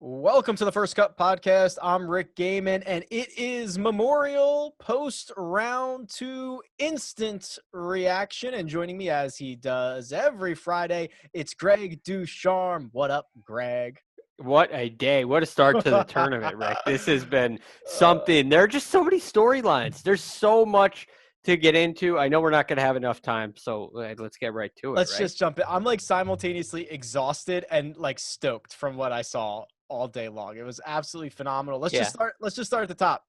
Welcome to the First Cut Podcast. I'm Rick Gaiman, and it is Memorial Post Round 2 Instant Reaction. And joining me, as he does every Friday, it's Greg DeChambeau. What up, Greg? What a day. What a start to the tournament, Rick. This has been something. There are just so many storylines. There's so much to get into. I know we're not going to have enough time, so let's get right to it. Let's right? just jump in. I'm like simultaneously exhausted and like stoked from what I saw all day long. It was absolutely phenomenal. Let's just start at the top,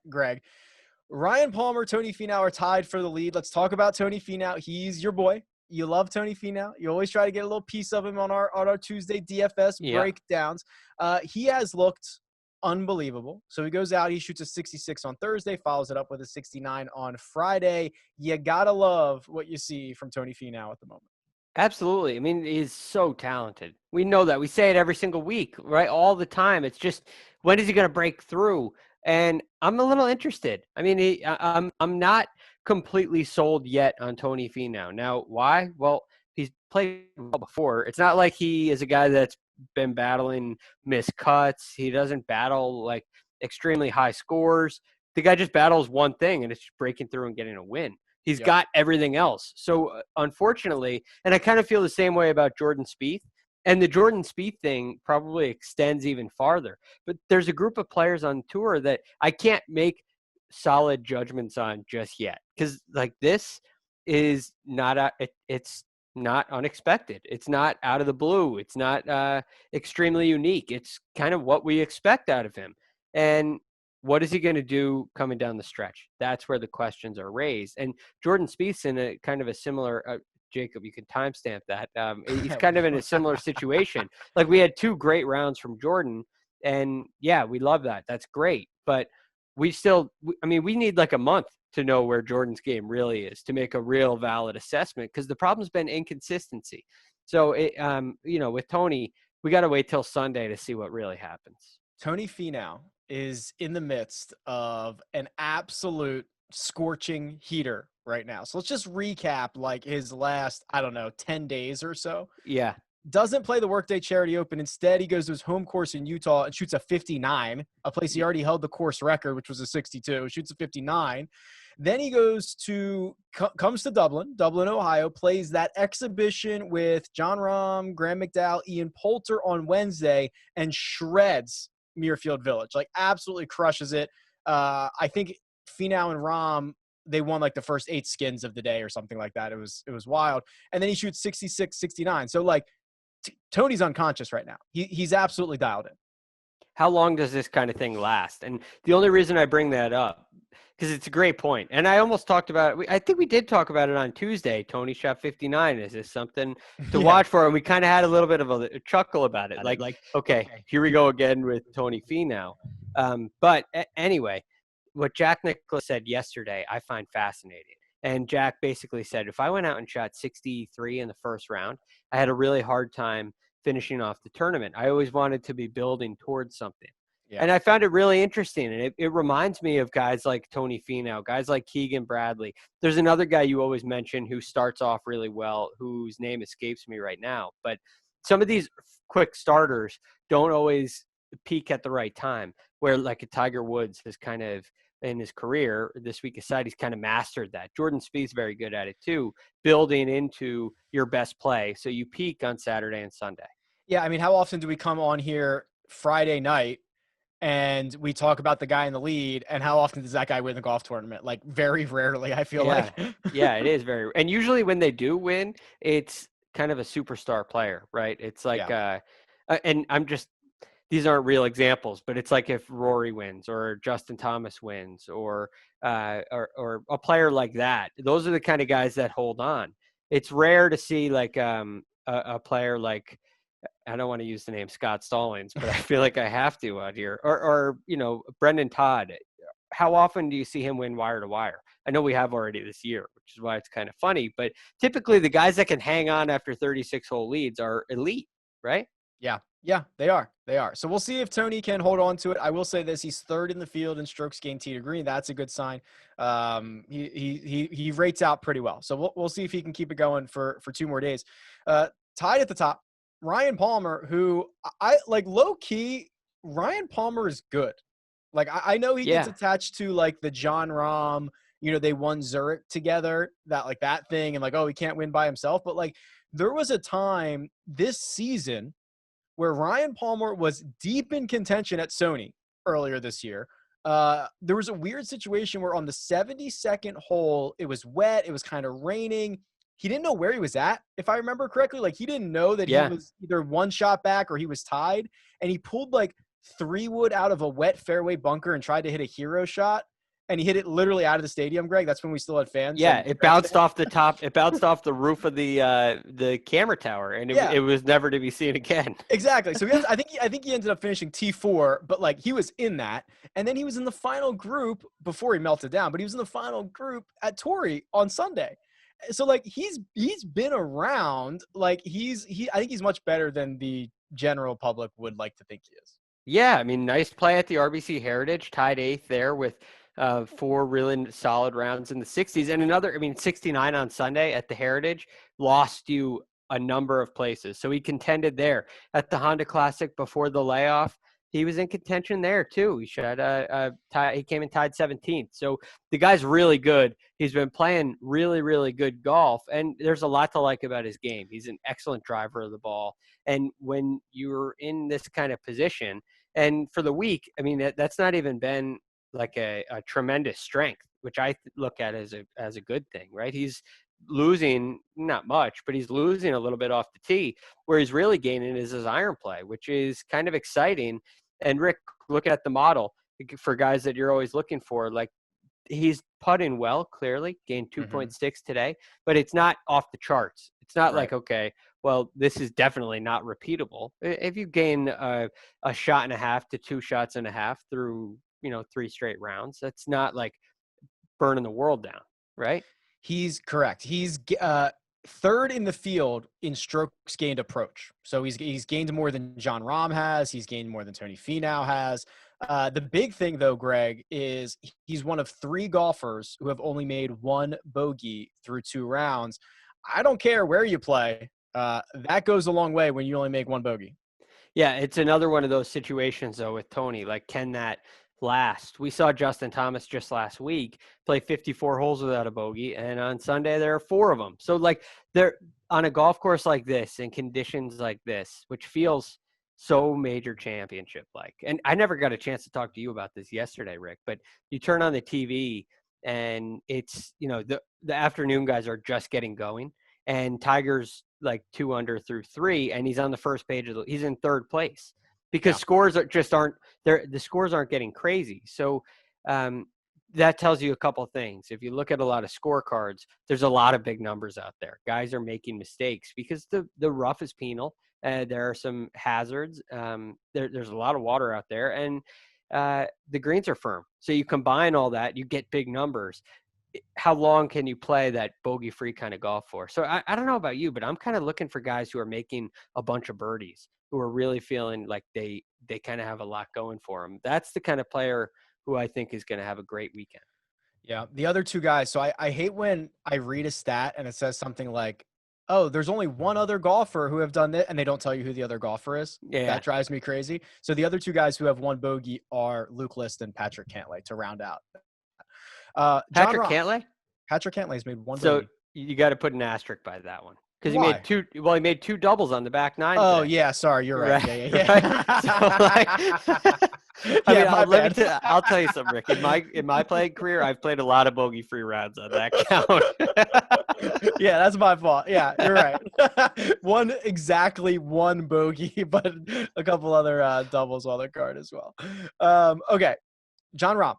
Greg. Ryan Palmer, Tony Finau are tied for the lead. Let's talk about Tony Finau. He's your boy. You love Tony Finau. You always try to get a little piece of him on our Tuesday DFS breakdowns. He has looked unbelievable. So he goes out, he shoots a 66 on Thursday, follows it up with a 69 on Friday. You gotta love what you see from Tony Finau at the moment. Absolutely. I mean, he's so talented. We know that. We say it every single week, right? All the time. It's just, when is he going to break through? And I'm a little interested. I mean, I'm not completely sold yet on Tony Finau. Now, why? Well, he's played well before. It's not like he is a guy that's been battling missed cuts. He doesn't battle like extremely high scores. The guy just battles one thing, and it's just breaking through and getting a win. He's got everything else. So unfortunately, and I kind of feel the same way about Jordan Spieth. And the Jordan Spieth thing probably extends even farther. But there's a group of players on tour that I can't make solid judgments on just yet, because like this is not it's not unexpected. It's not out of the blue. It's not extremely unique. It's kind of what we expect out of him. And what is he going to do coming down the stretch? That's where the questions are raised. And Jordan Spieth's in a kind of a similar Jacob, you can timestamp that. He's kind of in a similar situation. Like, we had two great rounds from Jordan, and yeah, we love that. That's great. But we need like a month to know where Jordan's game really is to make a real valid assessment, because the problem's been inconsistency. So, with Tony, we got to wait till Sunday to see what really happens. Tony Finau is in the midst of an absolute scorching heater right now. So let's just recap like his last, 10 days or so. Yeah. Doesn't play the Workday Charity Open. Instead, he goes to his home course in Utah and shoots a 59, a place he already held the course record, which was a 62. Shoots a 59. Then he comes to Dublin, Ohio, plays that exhibition with Jon Rahm, Graham McDowell, Ian Poulter on Wednesday, and shreds Muirfield Village. Like, absolutely crushes it. I think Finau and Rahm, they won like the first 8 skins of the day or something like that. It was wild. And then he shoots 66, 69. So like, Tony's unconscious right now. He's absolutely dialed in. How long does this kind of thing last? And the only reason I bring that up, because it's a great point. And I almost talked about it. I think we did talk about it on Tuesday. Tony shot 59. Is this something to watch for? And we kind of had a little bit of a chuckle about it. Like, okay, here we go again with Tony Finau. But anyway, what Jack Nicklaus said yesterday, I find fascinating. And Jack basically said, if I went out and shot 63 in the first round, I had a really hard time finishing off the tournament. I always wanted to be building towards something. Yeah. And I found it really interesting. And it reminds me of guys like Tony Finau, guys like Keegan Bradley. There's another guy you always mention who starts off really well, whose name escapes me right now. But some of these quick starters don't always peak at the right time, where like a Tiger Woods has kind of, in his career this week aside, he's kind of mastered that. Jordan Spieth's very good at it too, building into your best play so you peak on Saturday and Sunday. Yeah, I mean, how often do we come on here Friday night and we talk about the guy in the lead, and how often does that guy win the golf tournament? Like, very rarely, I feel like. Yeah, it is very. And usually when they do win, it's kind of a superstar player, right? It's like and these aren't real examples, but it's like if Rory wins or Justin Thomas wins or a player like that. Those are the kind of guys that hold on. It's rare to see like a player like, I don't want to use the name Scott Stallings, but I feel like I have to out here. Or Brendan Todd. How often do you see him win wire to wire? I know we have already this year, which is why it's kind of funny. But typically the guys that can hang on after 36-hole leads are elite, right? Yeah, they are. So we'll see if Tony can hold on to it. I will say this: he's third in the field in strokes gained tee to green. That's a good sign. He rates out pretty well. So we'll see if he can keep it going for 2 more days. Tied at the top, Ryan Palmer, who I like low key, Ryan Palmer is good. Like I know he gets Yeah. attached to like the Jon Rahm, they won Zurich together, that thing, and like, oh, he can't win by himself. But like there was a time this season where Ryan Palmer was deep in contention at Sony earlier this year. There was a weird situation where on the 72nd hole, it was wet, it was kind of raining. He didn't know where he was at, if I remember correctly. Like he didn't know that he Yeah. was either one shot back or he was tied. And he pulled like 3-wood out of a wet fairway bunker and tried to hit a hero shot. And he hit it literally out of the stadium, Greg. That's when we still had fans. Yeah, it bounced off the top. It bounced off the roof of the camera tower, and it was never to be seen again. Exactly. So I think he ended up finishing T4, but like he was in that, and then he was in the final group before he melted down. But he was in the final group at Torrey on Sunday. So like he's been around. Like I think he's much better than the general public would like to think he is. Yeah, I mean, nice play at the RBC Heritage, tied 8th there with 4 really solid rounds in the 60s. And another, 69 on Sunday at the Heritage lost you a number of places. So he contended there. At the Honda Classic before the layoff, he was in contention there too. He he came in tied 17th. So the guy's really good. He's been playing really, really good golf. And there's a lot to like about his game. He's an excellent driver of the ball. And when you're in this kind of position, and for the week, that's not even been like a tremendous strength, which I look at as a good thing, right? He's losing not much, but he's losing a little bit off the tee. Where he's really gaining is his iron play, which is kind of exciting. And Rick, look at the model for guys that you're always looking for. Like he's putting well, clearly gained 2.6 today, but it's not off the charts. It's not like, okay, well, this is definitely not repeatable. If you gain a shot and a half to 2 shots and a half through, 3 straight rounds, that's not like burning the world down, right? He's correct. He's third in the field in strokes gained approach. So he's gained more than Jon Rahm has. He's gained more than Tony Finau has. The big thing, though, Greg, is he's one of 3 golfers who have only made 1 bogey through 2 rounds. I don't care where you play. That goes a long way when you only make 1 bogey. Yeah, it's another one of those situations, though, with Tony. Like, can that last? We saw Justin Thomas just last week play 54 holes without a bogey, and on Sunday there are 4 of them. So, like, they're on a golf course like this in conditions like this, which feels so major championship like. And I never got a chance to talk to you about this yesterday, Rick, but you turn on the TV and it's, the afternoon guys are just getting going, and Tiger's like 2 under through 3, and he's on the first page he's in 3rd place because scores aren't there. The scores aren't getting crazy. So that tells you a couple of things. If you look at a lot of scorecards, there's a lot of big numbers out there. Guys are making mistakes because the rough is penal. There are some hazards. There's a lot of water out there, and the greens are firm. So you combine all that, you get big numbers. How long can you play that bogey-free kind of golf for? So I don't know about you, but I'm kind of looking for guys who are making a bunch of birdies, who are really feeling like they kind of have a lot going for them. That's the kind of player who I think is going to have a great weekend. Yeah. The other 2 guys. So I hate when I read a stat and it says something like, oh, there's only 1 other golfer who have done that, and they don't tell you who the other golfer is. Yeah. That drives me crazy. So the other 2 guys who have 1 bogey are Luke List and Patrick Cantlay to round out. Patrick Cantlay? Patrick Cantlay's made 1 so bogey. you got to put an asterisk by that one. Because he made 2 doubles on the back 9. Oh, today. Yeah. Sorry. You're right. Yeah. Right? So, I'll tell you something, Rick. In my playing career, I've played a lot of bogey-free rounds on that count. Yeah, that's my fault. Yeah, you're right. Exactly one bogey, but a couple other doubles on the card as well. Okay. Jon Rahm.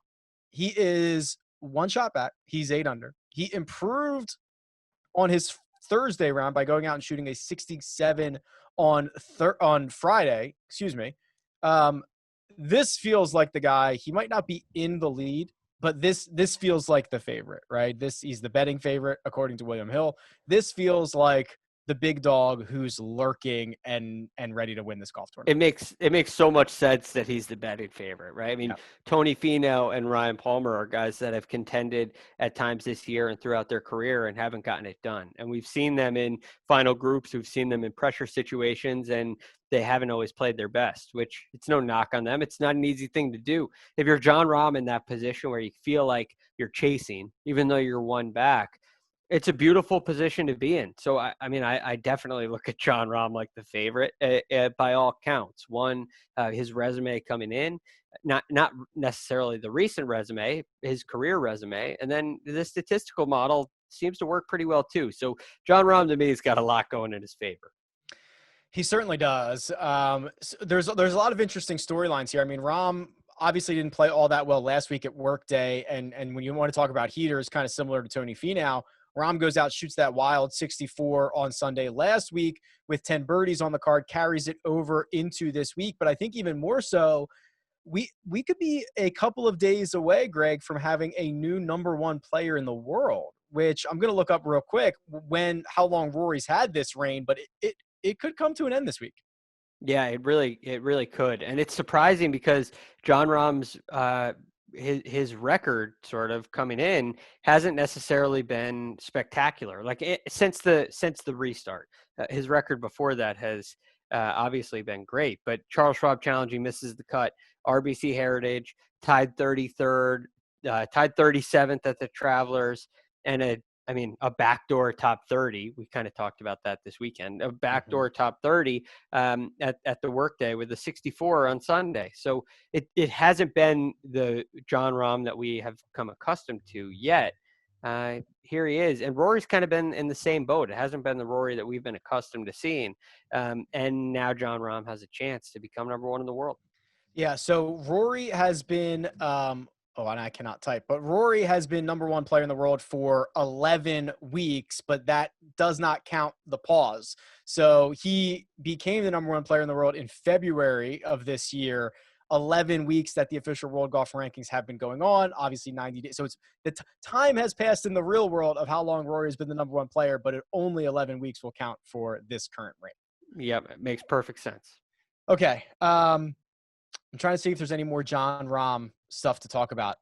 He is 1 shot back. He's 8 under. He improved on his Thursday round by going out and shooting a 67 on Friday. Excuse me. This feels like the guy. He might not be in the lead, but this feels like the favorite, right? He's the betting favorite according to William Hill. This feels like the big dog who's lurking and ready to win this golf It tournament. makes so much sense that he's the betting favorite, right? I mean, Yeah. Tony Finau and Ryan Palmer are guys that have contended at times this year and throughout their career and haven't gotten it done. And we've seen them in final groups, we've seen them in pressure situations, and they haven't always played their best, which it's no knock on them. It's not an easy thing to do. If you're Jon Rahm in that position where you feel like you're chasing, even though you're one back, it's a beautiful position to be in. So, I mean, I definitely look at Jon Rahm like the favorite by all counts. One, his resume coming in, not necessarily the recent resume, his career resume, and then the statistical model seems to work pretty well too. So, Jon Rahm to me has got a lot going in his favor. He certainly does. There's a lot of interesting storylines here. I mean, Rahm obviously didn't play all that well last week at Workday, and when you want to talk about heaters, kind of similar to Tony Finau, Rahm goes out, shoots that wild 64 on Sunday last week with 10 birdies on the card, carries it over into this week. But I think even more so, we could be a couple of days away, Greg, from having a new number one player in the world, which I'm going to look up real quick how long Rory's had this reign, but it could come to an end this week. Yeah, it really could, and it's surprising because Jon Rahm's his record sort of coming in hasn't necessarily been spectacular. Like since the restart, his record before that has obviously been great. But Charles Schwab Challenge, he misses the cut. RBC Heritage tied 33rd, tied 37th at the Travelers, and a backdoor top 30. We kind of talked about that this weekend. A backdoor top 30 at the Workday with a 64 on Sunday. So it hasn't been the Jon Rahm that we have come accustomed to yet. Here he is. And Rory's kind of been in the same boat. It hasn't been the Rory that we've been accustomed to seeing. And now Jon Rahm has a chance to become number one in the world. Yeah, so Rory has been and I cannot type, but Rory has been number one player in the world for 11 weeks, but that does not count the pause. So he became the number one player in the world in February of this year, 11 weeks that the official world golf rankings have been going on, obviously 90 days. So it's time has passed in the real world of how long Rory has been the number one player, but only 11 weeks will count for this current reign. Yep, it makes perfect sense. Okay. I'm trying to see if there's any more Jon Rahm stuff to talk about.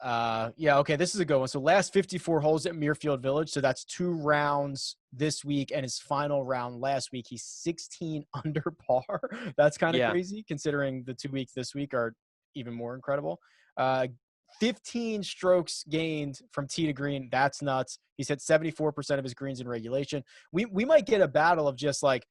Okay, this is a good one. So last 54 holes at Muirfield Village. So that's 2 rounds this week, and his final round last week, he's 16 under par. That's kind of crazy considering the 2 weeks this week are even more incredible. 15 strokes gained from tee to green. That's nuts. He's hit 74% of his greens in regulation. We might get a battle of just like,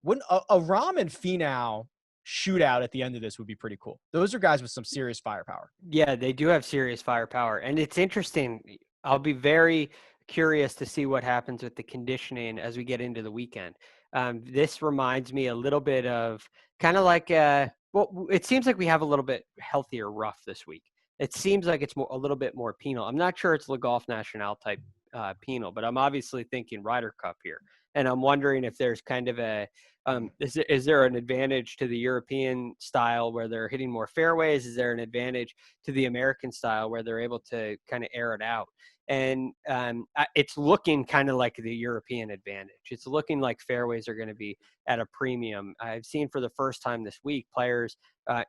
wouldn't a Rahm and Finau shootout at the end of this would be pretty cool. Those are guys with some serious firepower. Yeah, they do have serious firepower. And it's interesting. I'll be very curious to see what happens with the conditioning as we get into the weekend. This reminds me a little bit of kind of like, it seems like we have a little bit healthier rough this week. It seems like it's a little bit more penal. I'm not sure it's Le Golf National type penal, but I'm obviously thinking Ryder Cup here. And I'm wondering if there's kind of is there an advantage to the European style where they're hitting more fairways? Is there an advantage to the American style where they're able to kind of air it out? And it's looking kind of like the European advantage. It's looking like fairways are going to be at a premium. I've seen for the first time this week players,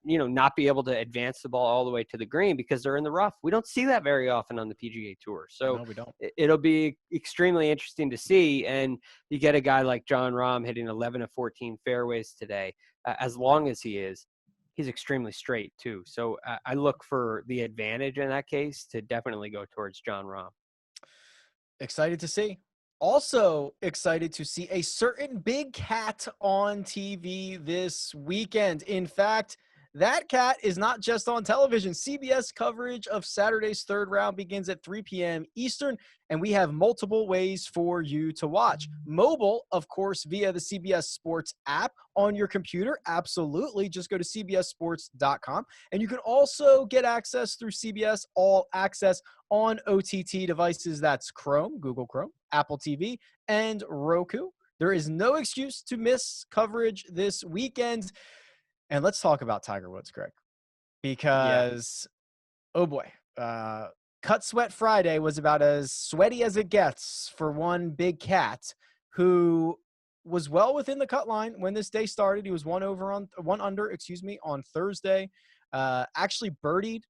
not be able to advance the ball all the way to the green because they're in the rough. We don't see that very often on the PGA Tour. So no, we don't. It'll be extremely interesting to see. And you get a guy like Jon Rahm hitting 11 of 14 fairways today. As long as he is, he's extremely straight too. So I look for the advantage in that case to definitely go towards Jon Rahm. Excited to see. Also excited to see a certain big cat on TV this weekend. In fact, that cat is not just on television. CBS coverage of Saturday's third round begins at 3 p.m. Eastern, and we have multiple ways for you to watch. Mobile, of course, via the CBS Sports app on your computer. Absolutely. Just go to cbssports.com. And you can also get access through CBS All Access on OTT devices. That's Chrome, Google Chrome, Apple TV, and Roku. There is no excuse to miss coverage this weekend. And let's talk about Tiger Woods, Greg, because, oh boy, Cut Sweat Friday was about as sweaty as it gets for one big cat who was well within the cut line when this day started. He was one under, on Thursday. Actually birdied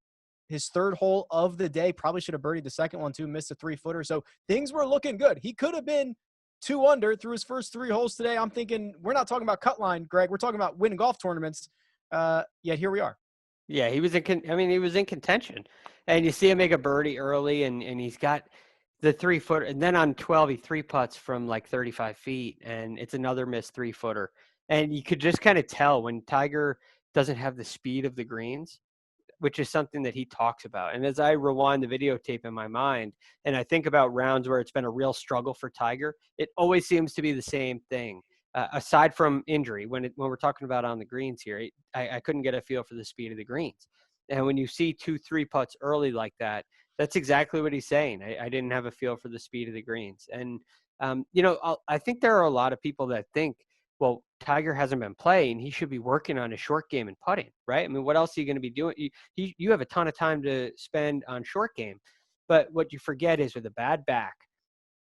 his third hole of the day. Probably should have birdied the second one too, missed a 3-footer. So things were looking good. He could have been 2 under through his first 3 holes today. I'm thinking we're not talking about cut line, Greg. We're talking about winning golf tournaments. Yet here we are. Yeah, he was he was in contention. And you see him make a birdie early, and he's got the 3-footer. And then on 12, he 3-putts from like 35 feet, and it's another missed 3-footer. And you could just kind of tell when Tiger doesn't have the speed of the greens, which is something that he talks about. And as I rewind the videotape in my mind, and I think about rounds where it's been a real struggle for Tiger, it always seems to be the same thing. Aside from injury, when we're talking about on the greens here, I couldn't get a feel for the speed of the greens. And when you see 2-3 putts early like that, that's exactly what he's saying. I didn't have a feel for the speed of the greens. And, I think there are a lot of people that think, well, Tiger hasn't been playing. He should be working on his short game and putting, right? I mean, what else are you going to be doing? You have a ton of time to spend on short game. But what you forget is with a bad back,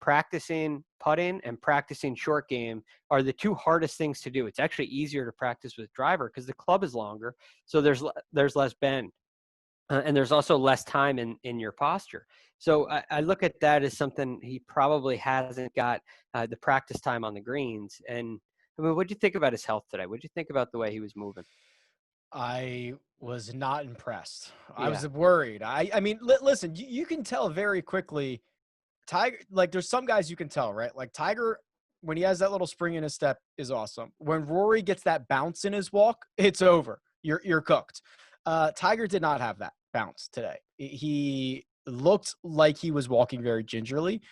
practicing putting and practicing short game are the 2 hardest things to do. It's actually easier to practice with driver because the club is longer. So there's less bend. And there's also less time in your posture. So I look at that as something he probably hasn't got the practice time on the greens. And I mean, what do you think about his health today? What do you think about the way he was moving? I was not impressed. I Yeah. was worried. I mean, listen, you can tell very quickly. Tiger, like there's some guys you can tell, right? Like Tiger, when he has that little spring in his step, is awesome. When Rory gets that bounce in his walk, it's over. You're cooked. Tiger did not have that bounce today. He looked like he was walking very gingerly.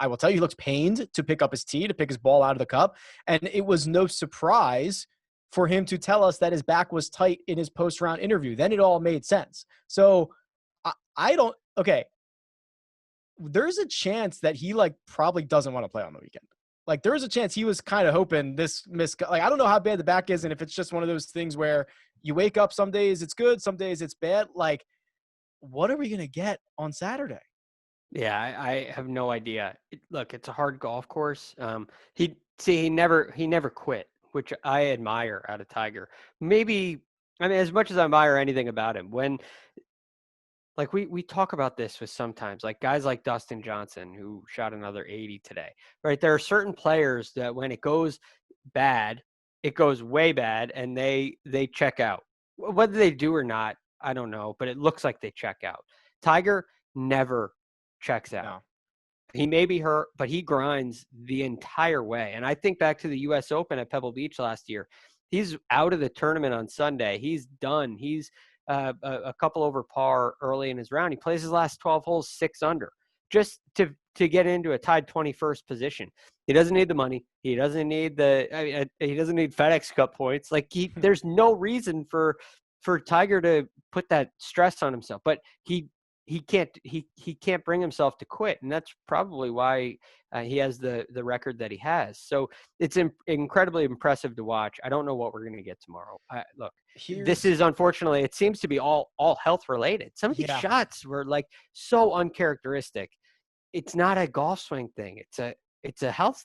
I will tell you, he looked pained to pick up his tee, to pick his ball out of the cup. And it was no surprise for him to tell us that his back was tight in his post-round interview. Then it all made sense. So okay, there's a chance that he probably doesn't want to play on the weekend. Like there's a chance he was kind of hoping I don't know how bad the back is. And if it's just one of those things where you wake up, some days it's good, some days it's bad. Like, what are we going to get on Saturday? Yeah, I have no idea. Look, it's a hard golf course. He never quit, which I admire out of Tiger. Maybe, I mean, as much as I admire anything about him, when like we talk about this with sometimes like guys like Dustin Johnson who shot another 80 today, right? There are certain players that when it goes bad, it goes way bad, and they check out. Whether they do or not, I don't know, but it looks like they check out. Tiger never checks out. No. He may be hurt, but he grinds the entire way. And I think back to the U.S. Open at Pebble Beach last year. He's out of the tournament on Sunday. He's done. He's a couple over par early in his round. He plays his last 12 holes 6 under just to get into a tied 21st position. He doesn't need the money. He doesn't need he doesn't need FedEx Cup points. Like there's no reason for Tiger to put that stress on himself. But he can't bring himself to quit, and that's probably why he has the record that he has. So it's incredibly impressive to watch. I don't know what we're going to get tomorrow. Look, this is unfortunately, it seems to be all health related. Some of these shots were like so uncharacteristic. It's not a golf swing thing. It's a health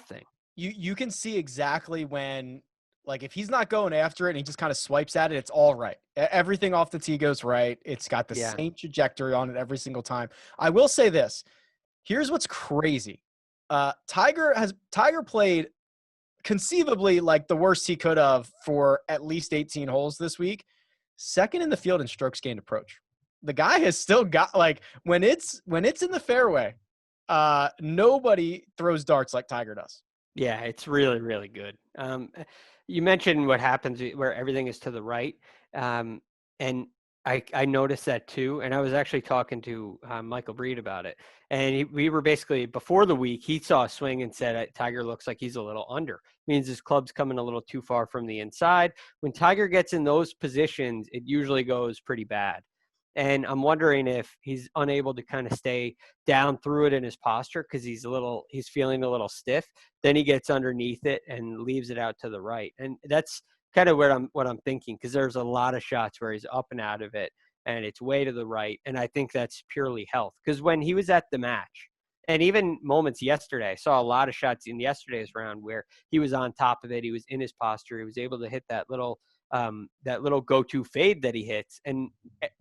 thing. You can see exactly when, like, if he's not going after it and he just kind of swipes at it, it's all right. Everything off the tee goes right. It's got the same trajectory on it every single time. I will say this. Here's what's crazy. Tiger played conceivably like the worst he could have for at least 18 holes this week. Second in the field in strokes gained approach. The guy has still got, like, when it's in the fairway, nobody throws darts like Tiger does. Yeah, it's really, really good. You mentioned what happens where everything is to the right. And I noticed that too. And I was actually talking to Michael Breed about it. And we were basically, before the week, he saw a swing and said, Tiger looks like he's a little under. Means his club's coming a little too far from the inside. When Tiger gets in those positions, it usually goes pretty bad. And I'm wondering if he's unable to kind of stay down through it in his posture because he's feeling a little stiff. Then he gets underneath it and leaves it out to the right. And that's kind of what I'm thinking, because there's a lot of shots where he's up and out of it and it's way to the right. And I think that's purely health, because when he was at the match And even moments yesterday, I saw a lot of shots in yesterday's round where he was on top of it. He was in his posture. He was able to hit that little go-to fade that he hits, and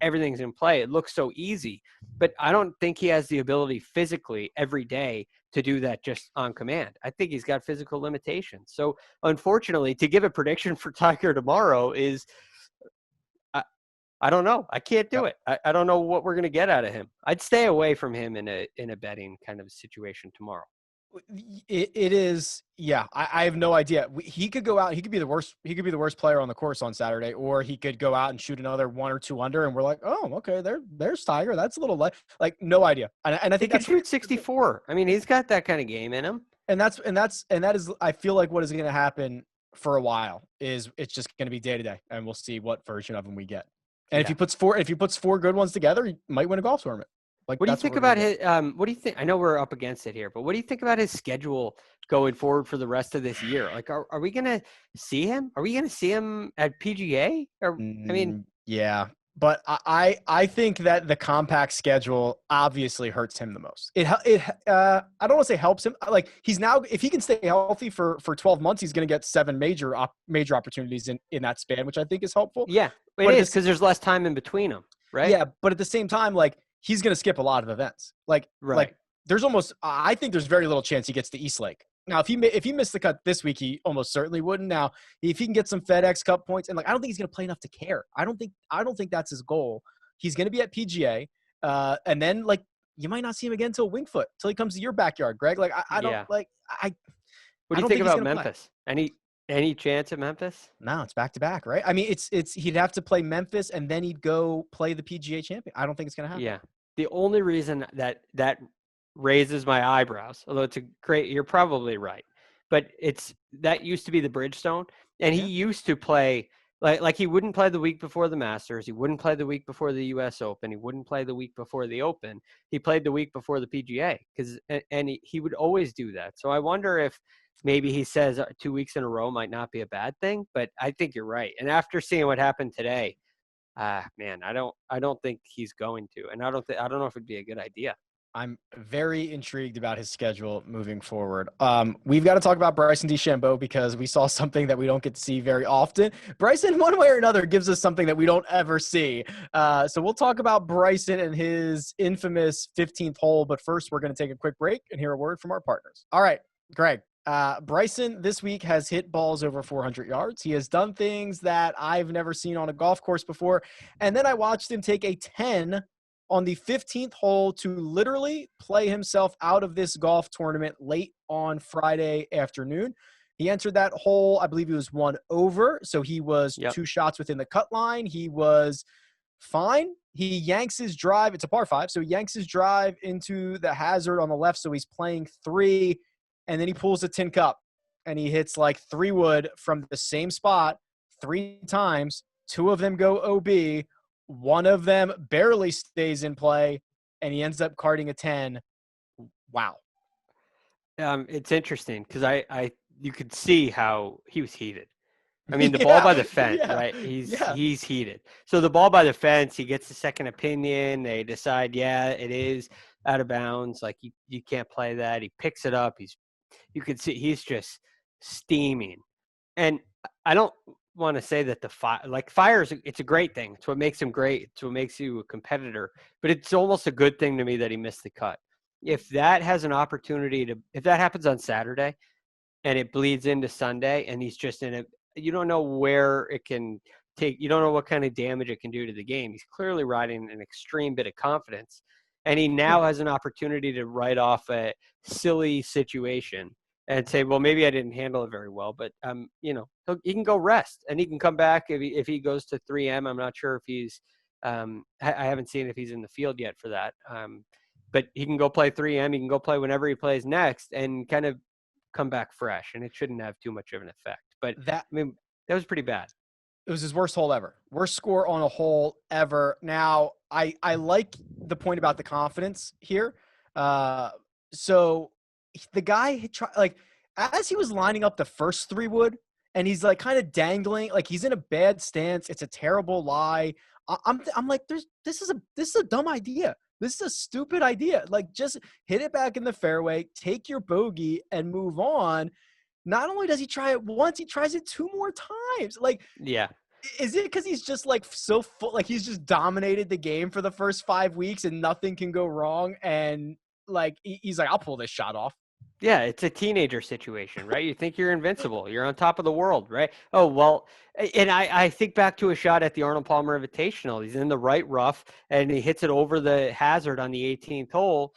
everything's in play. It looks so easy, but I don't think he has the ability physically every day to do that just on command. I think he's got physical limitations. So unfortunately, to give a prediction for Tiger tomorrow is, I don't know. I can't do it. I don't know what we're going to get out of him. I'd stay away from him in a betting kind of situation tomorrow. It is, yeah. I have no idea. He could go out. He could be the worst. He could be the worst player on the course on Saturday, or he could go out and shoot another 1 or 2 under, and we're like, oh, okay, there's Tiger. That's a little like no idea. And I think he could shoot 64. I mean, he's got that kind of game in him. And that is. I feel like what is going to happen for a while is it's just going to be day to day, and we'll see what version of him we get. And if he puts four good ones together, he might win a golf tournament. Like, what do you think about his? What do you think? I know we're up against it here, but what do you think about his schedule going forward for the rest of this year? Like, are we gonna see him? Are we gonna see him at PGA? Or I mean, yeah, but I think that the compact schedule obviously hurts him the most. I don't want to say helps him. Like, he's now, if he can stay healthy for 12 months, he's going to get 7 major opportunities in that span, which I think is helpful. Yeah, it is, because there's less time in between them, right? Yeah, but at the same time, like, he's going to skip a lot of events. Like, there's almost, I think there's very little chance he gets to East Lake. Now, if he missed the cut this week, he almost certainly wouldn't. Now, if he can get some FedEx Cup points, and like, I don't think he's going to play enough to care. I don't think that's his goal. He's going to be at PGA, and then, like, you might not see him again until Winged Foot, till he comes to your backyard, Greg. Like, I don't like. What do you think about Memphis? Any chance at Memphis? No, it's back to back, right? I mean, it's he'd have to play Memphis, and then he'd go play the PGA champion. I don't think it's going to happen. Yeah, the only reason that raises my eyebrows, although it's you're probably right, but that used to be the Bridgestone, and he used to play like he wouldn't play the week before the Masters, he wouldn't play the week before the US Open, he wouldn't play the week before the Open, he played the week before the PGA, and he would always do that. So I wonder if maybe he says 2 weeks in a row might not be a bad thing, but I think you're right. And after seeing what happened today, man, I don't think he's going to, and I don't know if it'd be a good idea. I'm very intrigued about his schedule moving forward. We've got to talk about Bryson DeChambeau, because we saw something that we don't get to see very often. Bryson, one way or another, gives us something that we don't ever see. So we'll talk about Bryson and his infamous 15th hole. But first, we're going to take a quick break and hear a word from our partners. All right, Greg. Bryson this week has hit balls over 400 yards. He has done things that I've never seen on a golf course before. And then I watched him take a 10 on the 15th hole to literally play himself out of this golf tournament late on Friday afternoon. He entered that hole, I believe he was 1 over, so he was 2 shots within the cut line. He was fine. He yanks his drive. It's a par 5, so he yanks his drive into the hazard on the left, so he's playing 3, and then he pulls a tin cup, and he hits like 3 wood from the same spot 3 times. 2 of them go OB. 1 of them barely stays in play, and he ends up carding a 10. Wow. It's interesting because you could see how he was heated. I mean, the ball by the fence, right? He's heated. So the ball by the fence, he gets a second opinion. They decide, it is out of bounds. Like, you can't play that. He picks it up. You can see he's just steaming. And I don't want to say that fire it's a great thing. It's what makes him great. It's what makes you a competitor. But it's almost a good thing to me that he missed the cut. If that has an opportunity if that happens on Saturday and it bleeds into Sunday and he's just you don't know where it can take, you don't know what kind of damage it can do to the game. He's clearly riding an extreme bit of confidence, and he now has an opportunity to write off a silly situation and say, well, maybe I didn't handle it very well, but he can go rest and he can come back if he goes to 3M. I'm not sure if he's I haven't seen if he's in the field yet for that. But he can go play 3M. He can go play whenever he plays next and kind of come back fresh, and it shouldn't have too much of an effect. But that was pretty bad. It was his worst hole ever. Worst score on a hole ever. Now, I like the point about the confidence here. So the guy as he was lining up the first 3 wood, and he's like kind of dangling, like he's in a bad stance. It's a terrible lie. I'm like, this is a dumb idea. This is a stupid idea. Like, just hit it back in the fairway, take your bogey, and move on. Not only does he try it once, he tries it 2 more times. Like, Yeah. is it because he's just like so full, like he's just dominated the game for the first 5 weeks and nothing can go wrong? And like, he's like, I'll pull this shot off. Yeah, it's a teenager situation, right? You think you're invincible. You're on top of the world, right? Oh, well, and I think back to a shot at the Arnold Palmer Invitational. He's in the right rough, and he hits it over the hazard on the 18th hole,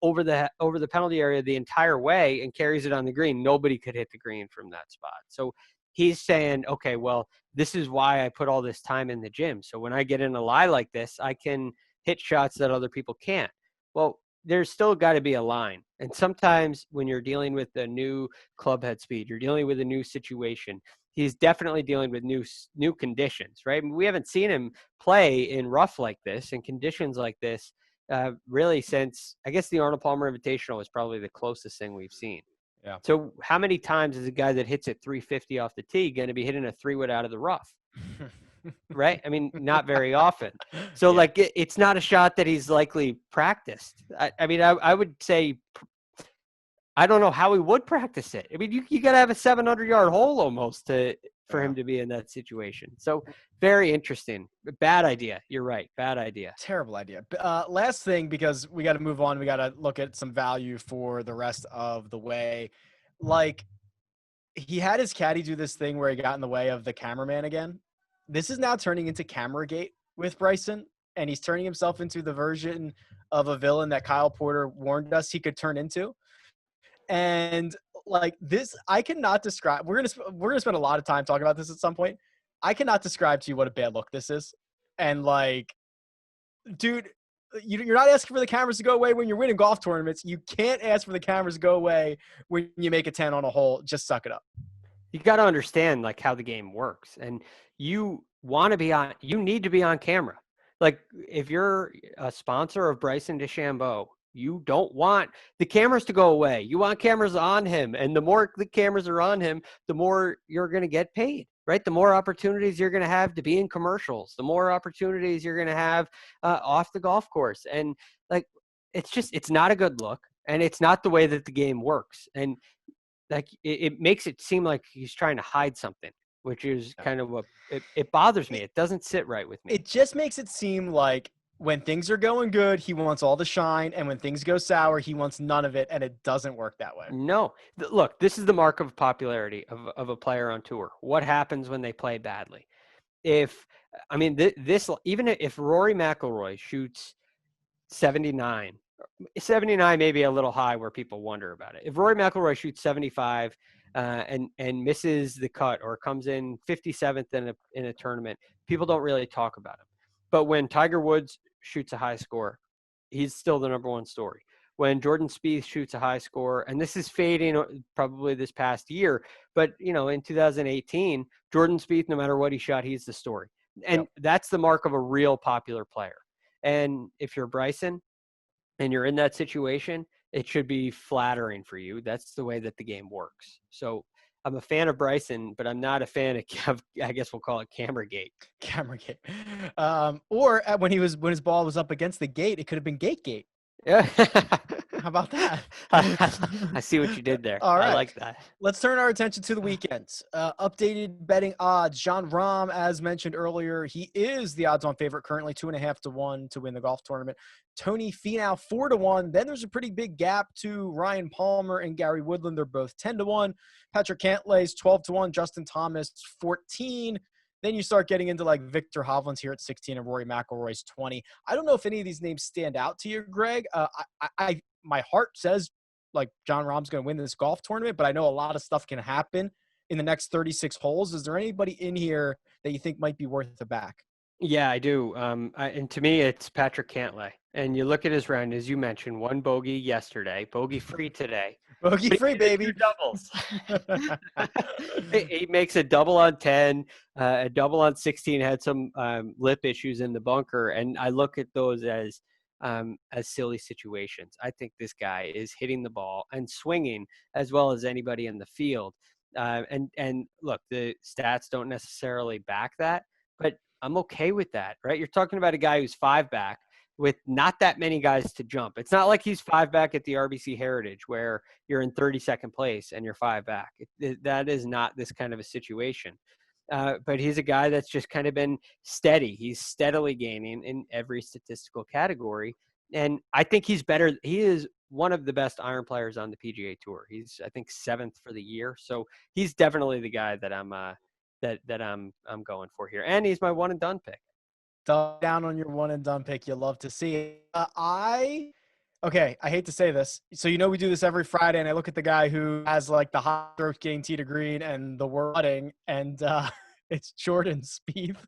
over the penalty area the entire way, and carries it on the green. Nobody could hit the green from that spot. So he's saying, okay, well, this is why I put all this time in the gym. So when I get in a lie like this, I can hit shots that other people can't. Well, there's still got to be a line. And sometimes when you're dealing with a new club head speed, you're dealing with a new situation. He's definitely dealing with new conditions, right? I mean, we haven't seen him play in rough like this and conditions like this really since, I guess, the Arnold Palmer Invitational was probably the closest thing we've seen. Yeah. So how many times is a guy that hits it 350 off the tee going to be hitting a 3-wood out of the rough? Right? I mean, not very often. So Yeah. like, it's not a shot that he's likely practiced. I mean, I would say, I don't know how he would practice it. I mean, you got to have a 700-yard hole almost for him to be in that situation. So very interesting. Bad idea. You're right. Bad idea. Terrible idea. Last thing, because we got to move on. We got to look at some value for the rest of the way. Like, he had his caddy do this thing where he got in the way of the cameraman again. This is now turning into Cameragate with Bryson, and he's turning himself into the version of a villain that Kyle Porter warned us he could turn into. And like this, I cannot describe. We're gonna spend a lot of time talking about this at some point. I cannot describe to you what a bad look this is. And like, dude, you're not asking for the cameras to go away when you're winning golf tournaments. You can't ask for the cameras to go away when you make a 10 on a hole. Just suck it up. You got to understand like how the game works, and you need to be on camera. Like if you're a sponsor of Bryson DeChambeau, you don't want the cameras to go away. You want cameras on him, and the more the cameras are on him, the more you're going to get paid, right? The more opportunities you're going to have to be in commercials, the more opportunities you're going to have off the golf course. And like, it's not a good look, and it's not the way that the game works. And like, it makes it seem like he's trying to hide something, which is kind of what it bothers me. It doesn't sit right with me. It just makes it seem like when things are going good, he wants all the shine, and when things go sour, he wants none of it, and it doesn't work that way. No. Look, this is the mark of popularity of a player on tour. What happens when they play badly? Even if Rory McIlroy shoots 79 may be a little high where people wonder about it. If Rory McIlroy shoots 75 and misses the cut or comes in 57th in a tournament, people don't really talk about him. But when Tiger Woods shoots a high score, he's still the number one story. When Jordan Spieth shoots a high score, and this is fading probably this past year, but in 2018, Jordan Spieth, no matter what he shot, he's the story. And that's the mark of a real popular player. And if you're Bryson and you're in that situation, it should be flattering for you. That's the way that the game works. So I'm a fan of Bryson, but I'm not a fan of, I guess we'll call it Cameragate. Cameragate. Or when his ball was up against the gate, it could have been Gate. Yeah. How about that? I see what you did there. All right. I like that. Let's turn our attention to the weekends. Updated betting odds. Jon Rahm, as mentioned earlier, he is the odds-on favorite currently, 2.5 to 1 to win the golf tournament. Tony Finau, 4 to 1. Then there's a pretty big gap to Ryan Palmer and Gary Woodland. They're both 10 to 1. Patrick Cantlay's 12 to 1. Justin Thomas, 14. Then you start getting into like Victor Hovland's here at 16 and Rory McIlroy's 20. I don't know if any of these names stand out to you, Greg. My heart says like Jon Rahm's going to win this golf tournament, but I know a lot of stuff can happen in the next 36 holes. Is there anybody in here that you think might be worth the back? Yeah, I do. And to me, it's Patrick Cantlay. And you look at his round, as you mentioned, one bogey yesterday, bogey free today. Bogey free, baby. Doubles. He makes a double on 10, a double on 16, had some lip issues in the bunker. And I look at those as silly situations. I think this guy is hitting the ball and swinging as well as anybody in the field. And look, the stats don't necessarily back that, but I'm okay with that, right? You're talking about a guy who's 5 back, with not that many guys to jump. It's not like he's 5 back at the RBC Heritage where you're in 32nd place and you're 5 back. That is not this kind of a situation. But he's a guy that's just kind of been steady. He's steadily gaining in every statistical category. And I think he's better. He is one of the best iron players on the PGA Tour. He's, I think, 7th for the year. So he's definitely the guy that I'm I'm going for here. And he's my one and done pick. Down on your one and done pick. You love to see it. Okay, I hate to say this. So, we do this every Friday, and I look at the guy who has like the hot stroke gain tee to green and the putting, and it's Jordan Spieth,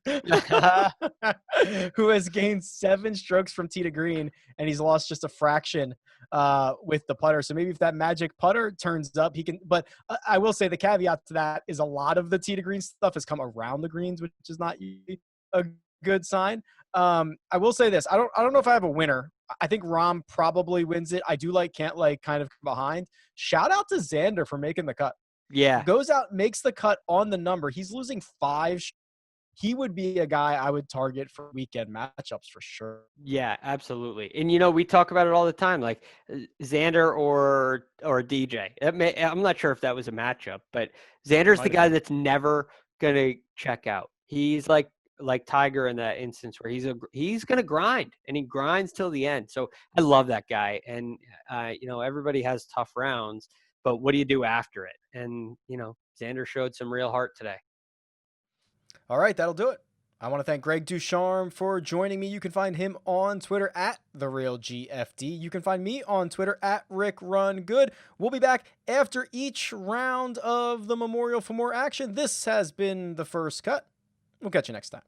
who has gained 7 strokes from tee to green, and he's lost just a fraction with the putter. So maybe if that magic putter turns up, he can. But I will say the caveat to that is a lot of the tee to green stuff has come around the greens, which is not a good sign. I will say this. I don't know if I have a winner. I think Rahm probably wins it. I do Can't kind of behind. Shout out to Xander for making the cut. Yeah. Goes out, makes the cut on the number. He's losing 5. He would be a guy I would target for weekend matchups for sure. Yeah, absolutely. And, we talk about it all the time, like Xander or DJ. I'm not sure if that was a matchup, but Xander's the guy that's never going to check out. He's like Tiger in that instance where he's going to grind, and he grinds till the end. So I love that guy. And, everybody has tough rounds, but what do you do after it? And, Xander showed some real heart today. All right, that'll do it. I want to thank Greg DuCharme for joining me. You can find him on Twitter at TheRealGFD. You can find me on Twitter at RickRunGood. We'll be back after each round of the Memorial for more action. This has been The First Cut. We'll catch you next time.